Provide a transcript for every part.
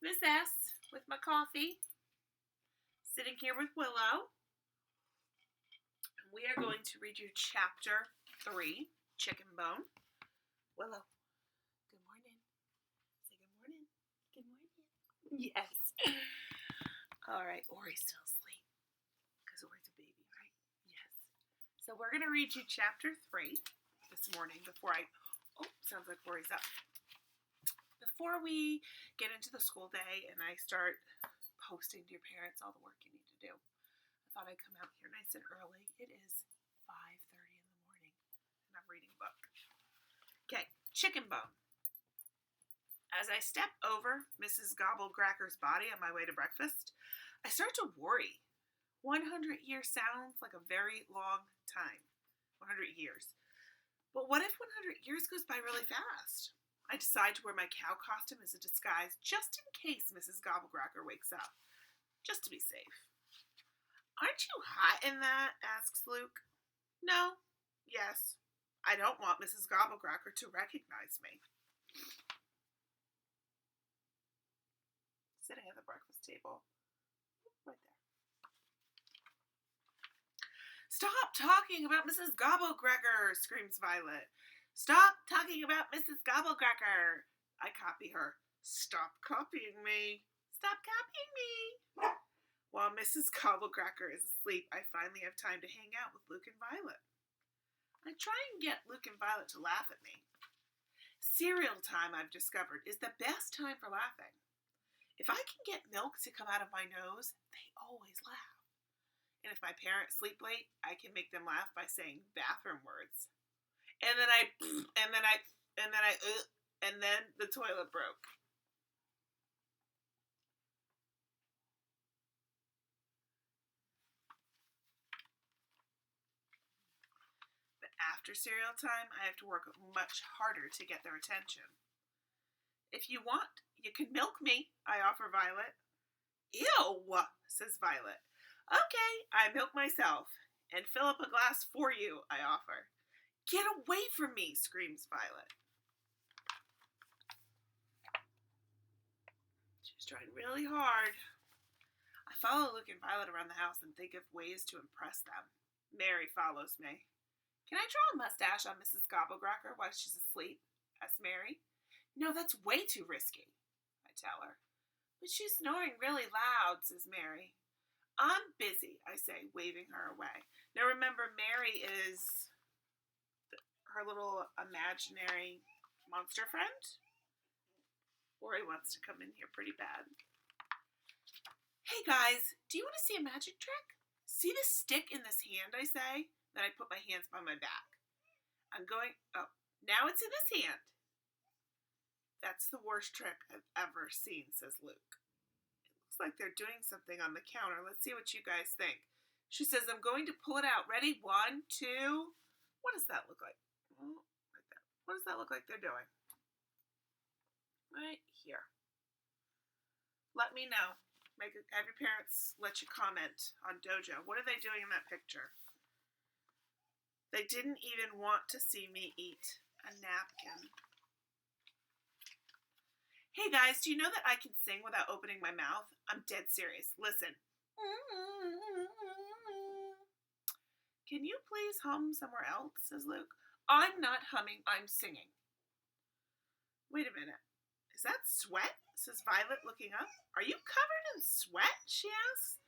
Miss S with my coffee, sitting here with Willow. We are going to read you chapter 3, Chicken Bone. Willow, good morning. Say good morning. Good morning. Yes. All right, Ori's still asleep because Ori's a baby, right? Yes. So we're going to read you chapter 3 this morning sounds like Ori's up. Before we get into the school day and I start posting to your parents all the work you need to do, I thought I'd come out here nice and early. It is 5:30 in the morning and I'm reading a book. Okay, Chicken Bone. As I step over Mrs. Gobblecracker's body on my way to breakfast, I start to worry. 100 years sounds like a very long time. 100 years. But what if 100 years goes by really fast? I decide to wear my cow costume as a disguise just in case Mrs. Gobblecracker wakes up. Just to be safe. Aren't you hot in that? Asks Luke. No. Yes. I don't want Mrs. Gobblecracker to recognize me. Sitting at the breakfast table. Right there. Stop talking about Mrs. Gobblecracker, screams Violet. Stop talking about Mrs. Gobblecracker. I copy her. Stop copying me. Stop copying me. While Mrs. Gobblecracker is asleep, I finally have time to hang out with Luke and Violet. I try and get Luke and Violet to laugh at me. Cereal time, I've discovered, is the best time for laughing. If I can get milk to come out of my nose, they always laugh. And if my parents sleep late, I can make them laugh by saying bathroom words. And then the toilet broke. But after cereal time, I have to work much harder to get their attention. If you want, you can milk me, I offer Violet. Ew, says Violet. Okay, I milk myself and fill up a glass for you, I offer. Get away from me, screams Violet. She's trying really hard. I follow Luke and Violet around the house and think of ways to impress them. Mary follows me. Can I draw a mustache on Mrs. Gobblecracker while she's asleep? Asks Mary. No, that's way too risky, I tell her. But she's snoring really loud, says Mary. I'm busy, I say, waving her away. Now remember, Mary is her little imaginary monster friend. Ori wants to come in here pretty bad. Hey guys, do you want to see a magic trick? See this stick in this hand, I say? Then I put my hands behind my back. Now it's in this hand. That's the worst trick I've ever seen, says Luke. Like they're doing something on the counter. Let's see what you guys think. She says, I'm going to pull it out. Ready? 1, 2. What does that look like? Right there. What does that look like they're doing? Right here. Let me know. Have your parents let you comment on Dojo. What are they doing in that picture? They didn't even want to see me eat a napkin. Hey guys, do you know that I can sing without opening my mouth? I'm dead serious. Listen. Can you please hum somewhere else, says Luke. I'm not humming, I'm singing. Wait a minute. Is that sweat? Says Violet, looking up. Are you covered in sweat? She asks.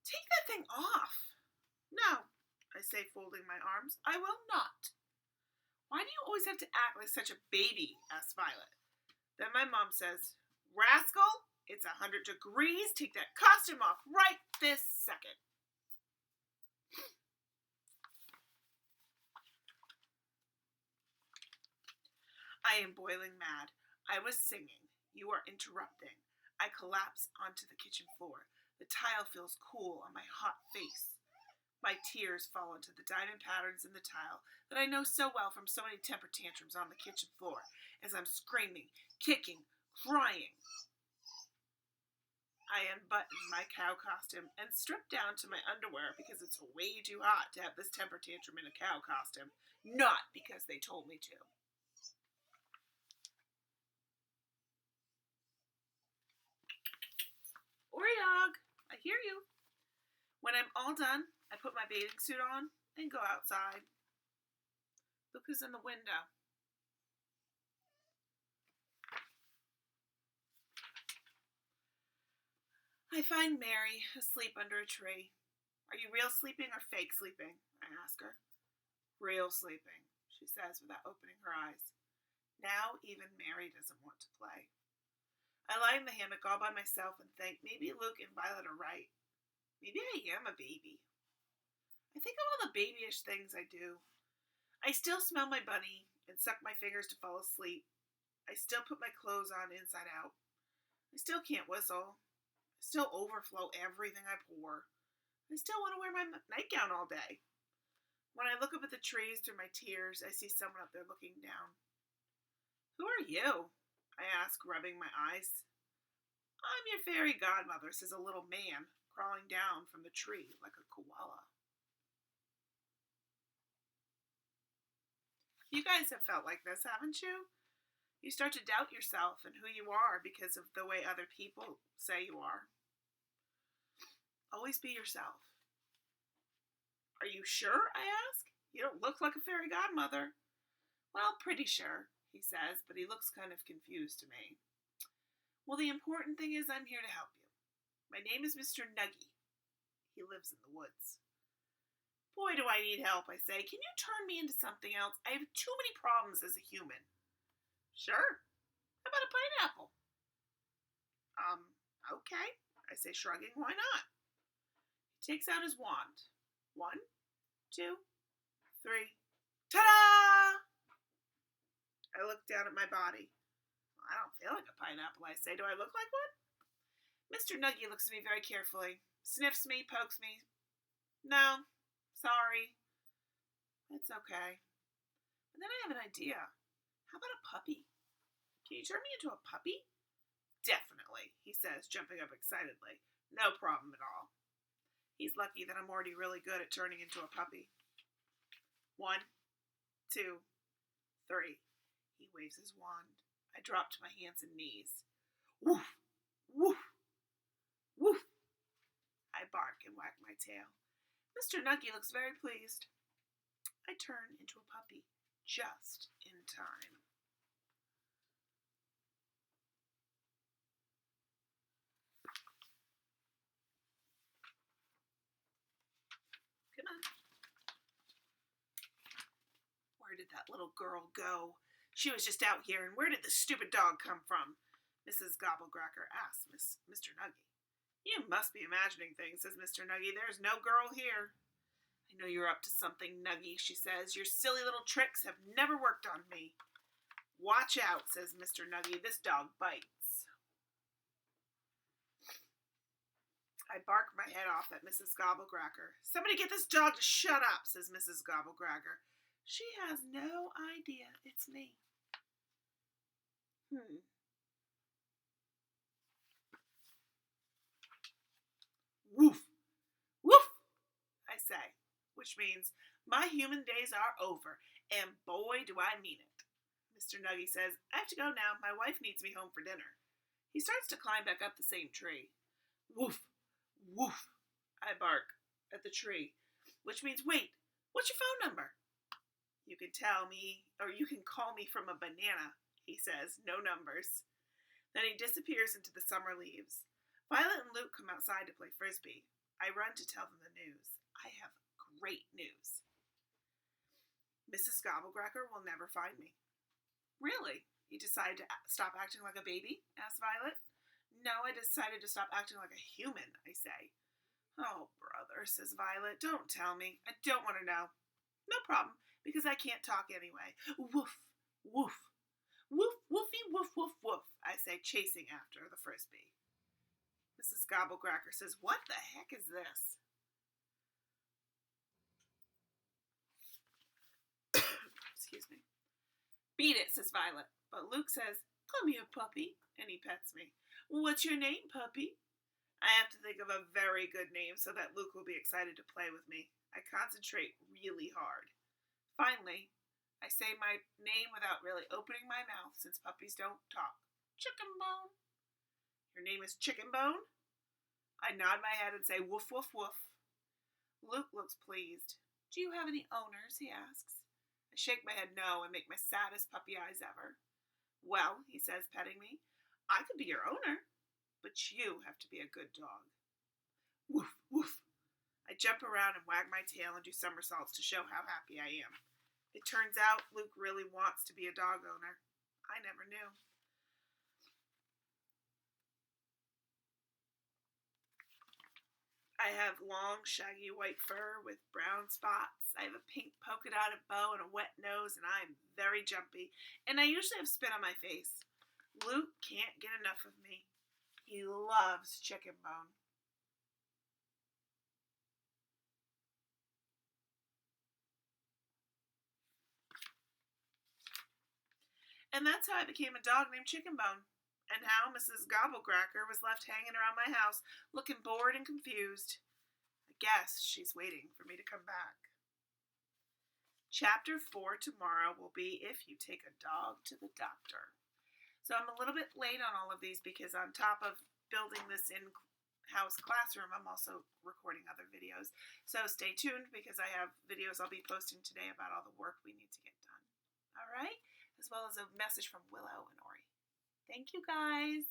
Take that thing off. No, I say, folding my arms. I will not. Why do you always have to act like such a baby? Asks Violet. Then my mom says, Rascal, it's 100 degrees. Take that costume off right this second. I am boiling mad. I was singing. You are interrupting. I collapse onto the kitchen floor. The tile feels cool on my hot face. My tears fall into the diamond patterns in the tile that I know so well from so many temper tantrums on the kitchen floor as I'm screaming, kicking, crying. I unbutton my cow costume and strip down to my underwear because it's way too hot to have this temper tantrum in a cow costume, not because they told me to. hear you. When I'm all done, I put my bathing suit on and go outside. Look who's in the window. I find Mary asleep under a tree. Are you real sleeping or fake sleeping? I ask her. Real sleeping, she says without opening her eyes. Now even Mary doesn't want to play. I lie in the hammock all by myself and think maybe Luke and Violet are right. Maybe I am a baby. I think of all the babyish things I do. I still smell my bunny and suck my fingers to fall asleep. I still put my clothes on inside out. I still can't whistle. I still overflow everything I pour. I still want to wear my nightgown all day. When I look up at the trees through my tears, I see someone up there looking down. Who are you? I ask, rubbing my eyes. I'm your fairy godmother, says a little man, crawling down from the tree like a koala. You guys have felt like this, haven't you? You start to doubt yourself and who you are because of the way other people say you are. Always be yourself. Are you sure? I ask. You don't look like a fairy godmother. Well, pretty sure, he says, but he looks kind of confused to me. Well, the important thing is I'm here to help you. My name is Mr. Nuggy. He lives in the woods. Boy, do I need help, I say. Can you turn me into something else? I have too many problems as a human. Sure. How about a pineapple? Okay, I say, shrugging. Why not? He takes out his wand. 1, 2, 3. Ta-da! I look down at my body. I don't feel like a pineapple, I say. Do I look like one? Mr. Nuggy looks at me very carefully, sniffs me, pokes me. No, sorry. It's okay. But then I have an idea. How about a puppy? Can you turn me into a puppy? Definitely, he says, jumping up excitedly. No problem at all. He's lucky that I'm already really good at turning into a puppy. 1, 2, 3. He waves his wand. I drop to my hands and knees. Woof! Woof! Woof! I bark and wag my tail. Mr. Nuggy looks very pleased. I turn into a puppy, just in time. Come on. Where did that little girl go? She was just out here, and where did the stupid dog come from? Mrs. Gobblecracker asked Mr. Nuggy. You must be imagining things, says Mr. Nuggy. There's no girl here. I know you're up to something, Nuggy, she says. Your silly little tricks have never worked on me. Watch out, says Mr. Nuggy. This dog bites. I bark my head off at Mrs. Gobblecracker. Somebody get this dog to shut up, says Mrs. Gobblecracker. She has no idea it's me. Woof! Woof! I say, which means my human days are over, and boy do I mean it. Mr. Nuggy says, I have to go now. My wife needs me home for dinner. He starts to climb back up the same tree. Woof! Woof! I bark at the tree, which means, wait, what's your phone number? You can tell me, or you can call me from a banana, he says, no numbers. Then he disappears into the summer leaves. Violet and Luke come outside to play frisbee. I run to tell them the news. I have great news. Mrs. Gobblecracker will never find me. Really? You decided to stop acting like a baby? Asked Violet. No, I decided to stop acting like a human, I say. Oh, brother, says Violet, don't tell me. I don't want to know. No problem, because I can't talk anyway. Woof, woof, woof, woofy, woof, woof, woof, I say, chasing after the frisbee. Mrs. Gobblecracker says, what the heck is this? Excuse me. Beat it, says Violet. But Luke says, come here, puppy, and he pets me. What's your name, puppy? I have to think of a very good name so that Luke will be excited to play with me. I concentrate really hard. Finally, I say my name without really opening my mouth since puppies don't talk. Chicken Bone. Your name is Chicken Bone? I nod my head and say, woof, woof, woof. Luke looks pleased. Do you have any owners? He asks. I shake my head no and make my saddest puppy eyes ever. Well, he says, petting me, I could be your owner, but you have to be a good dog. Woof, woof. I jump around and wag my tail and do somersaults to show how happy I am. It turns out Luke really wants to be a dog owner. I never knew. I have long, shaggy white fur with brown spots. I have a pink polka-dotted bow and a wet nose, and I'm very jumpy. And I usually have spit on my face. Luke can't get enough of me. He loves chicken bone. And that's how I became a dog named Chicken Bone. And how Mrs. Gobblecracker was left hanging around my house, looking bored and confused. I guess she's waiting for me to come back. Chapter 4 tomorrow will be If You Take a Dog to the Doctor. So I'm a little bit late on all of these because on top of building this in-house classroom, I'm also recording other videos. So stay tuned because I have videos I'll be posting today about all the work we need to get done. All right? As well as a message from Willow and Dory. Thank you, guys.